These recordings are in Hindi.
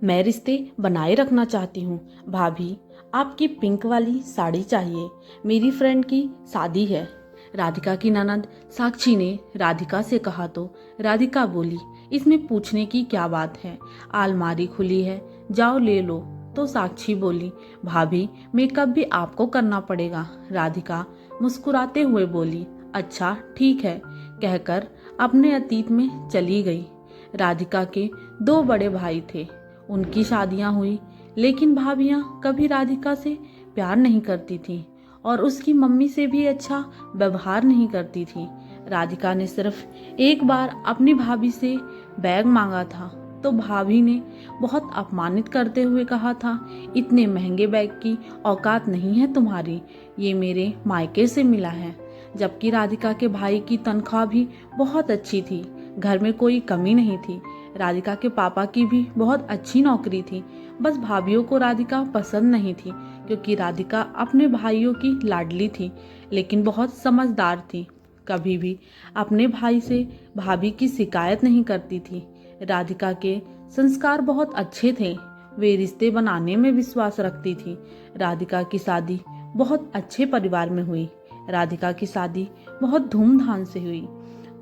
मैं रिश्ते बनाए रखना चाहती हूँ। भाभी, आपकी पिंक वाली साड़ी चाहिए, मेरी फ्रेंड की शादी है। राधिका की ननद साक्षी ने राधिका से कहा तो राधिका बोली, इसमें पूछने की क्या बात है, अलमारी खुली है, जाओ ले लो। तो साक्षी बोली, भाभी मेकअप भी आपको करना पड़ेगा। राधिका मुस्कुराते हुए बोली, अच्छा ठीक है, कहकर अपने अतीत में चली गई। राधिका के दो बड़े भाई थे, उनकी शादियां हुई, लेकिन भाभियां कभी राधिका से प्यार नहीं करती थीं और उसकी मम्मी से भी अच्छा व्यवहार नहीं करती थी। राधिका ने सिर्फ एक बार अपनी भाभी से बैग मांगा था तो भाभी ने बहुत अपमानित करते हुए कहा था, इतने महंगे बैग की औकात नहीं है तुम्हारी, ये मेरे मायके से मिला है। जबकि राधिका के भाई की तनख्वाह भी बहुत अच्छी थी, घर में कोई कमी नहीं थी। राधिका के पापा की भी बहुत अच्छी नौकरी थी, बस भाभीयों को राधिका पसंद नहीं थी, क्योंकि राधिका अपने भाइयों की लाडली थी, लेकिन बहुत समझदार थी। कभी भी अपने भाई से भाभी की शिकायत नहीं करती थी। राधिका के संस्कार बहुत अच्छे थे, वे रिश्ते बनाने में विश्वास रखती थी। राधिका की शादी बहुत अच्छे परिवार में हुई। राधिका की शादी बहुत धूमधाम से हुई।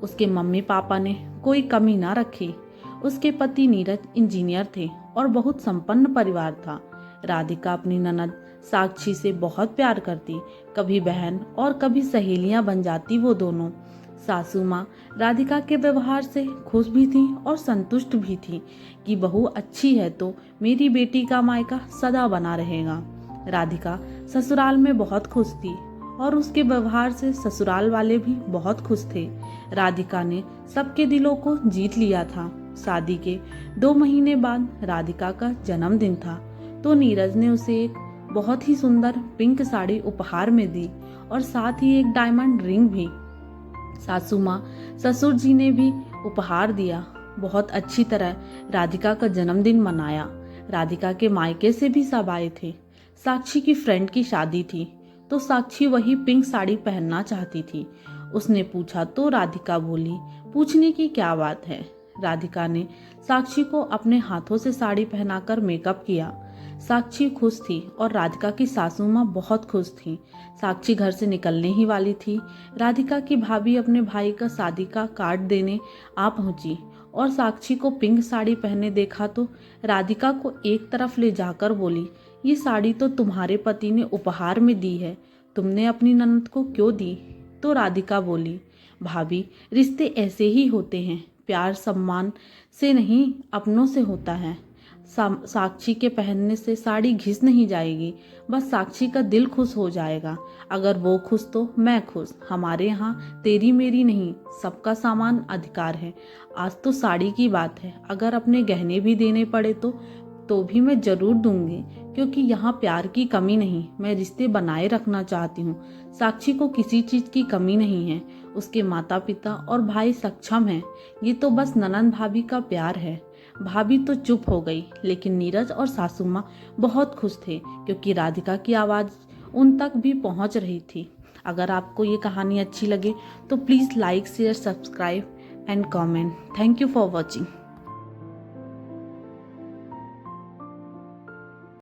उसके मम्मी पापा ने कोई कमी ना रखी। उसके पति नीरज इंजीनियर थे और बहुत संपन्न परिवार था। राधिका अपनी ननद साक्षी से बहुत प्यार करती, कभी बहन और कभी सहेलियां बन जाती वो दोनों। सासू माँ राधिका के व्यवहार से खुश भी थी और संतुष्ट भी थी कि बहू अच्छी है तो मेरी बेटी का मायका सदा बना रहेगा। राधिका ससुराल में बहुत खुश थी और उसके व्यवहार से ससुराल वाले भी बहुत खुश थे। राधिका ने सबके दिलों को जीत लिया था। शादी के 2 महीने बाद राधिका का जन्मदिन था तो नीरज ने उसे एक बहुत ही सुंदर पिंक साड़ी उपहार में दी और साथ ही एक डायमंड रिंग भी। सासू माँ ससुर जी ने भी उपहार दिया। बहुत अच्छी तरह राधिका का जन्मदिन मनाया। राधिका के मायके से भी सब आए थे। साक्षी की फ्रेंड की शादी थी तो साक्षी वही पिंक साड़ी पहनना चाहती थी। उसने पूछा तो राधिका बोली, पूछने की क्या बात है। राधिका ने साक्षी को अपने हाथों से साड़ी पहनाकर मेकअप किया। साक्षी खुश थी और राधिका की सासू माँ बहुत खुश थी। साक्षी घर से निकलने ही वाली थी। राधिका की भाभी अपने भाई का शादी का कार्ड देने आ पहुंची और साक्षी को पिंक साड़ी पहने देखा तो राधिका को एक तरफ ले जाकर बोली, ये साड़ी तो तुम्हारे पति ने उपहार में दी है, तुमने अपनी ननद को क्यों दी। तो राधिका बोली, भाभी रिश्ते ऐसे ही होते हैं, प्यार सम्मान से नहीं अपनों से होता है। साक्षी के पहनने से साड़ी घिस नहीं जाएगी, बस साक्षी का दिल खुश हो जाएगा। अगर वो खुश तो मैं खुश। हमारे यहाँ तेरी मेरी नहीं, सबका सामान अधिकार है। आज तो साड़ी की बात है, अगर अपने गहने भी देने पड़े तो भी मैं जरूर दूंगी, क्योंकि यहाँ प्यार की कमी नहीं, मैं रिश्ते बनाए रखना चाहती हूँ। साक्षी को किसी चीज की कमी नहीं है, उसके माता पिता और भाई सक्षम हैं, ये तो बस ननंद भाभी का प्यार है। भाभी तो चुप हो गई, लेकिन नीरज और सासू माँ बहुत खुश थे, क्योंकि राधिका की आवाज उन तक भी पहुँच रही थी। अगर आपको ये कहानी अच्छी लगे तो please like share subscribe and comment. Thank you for watching.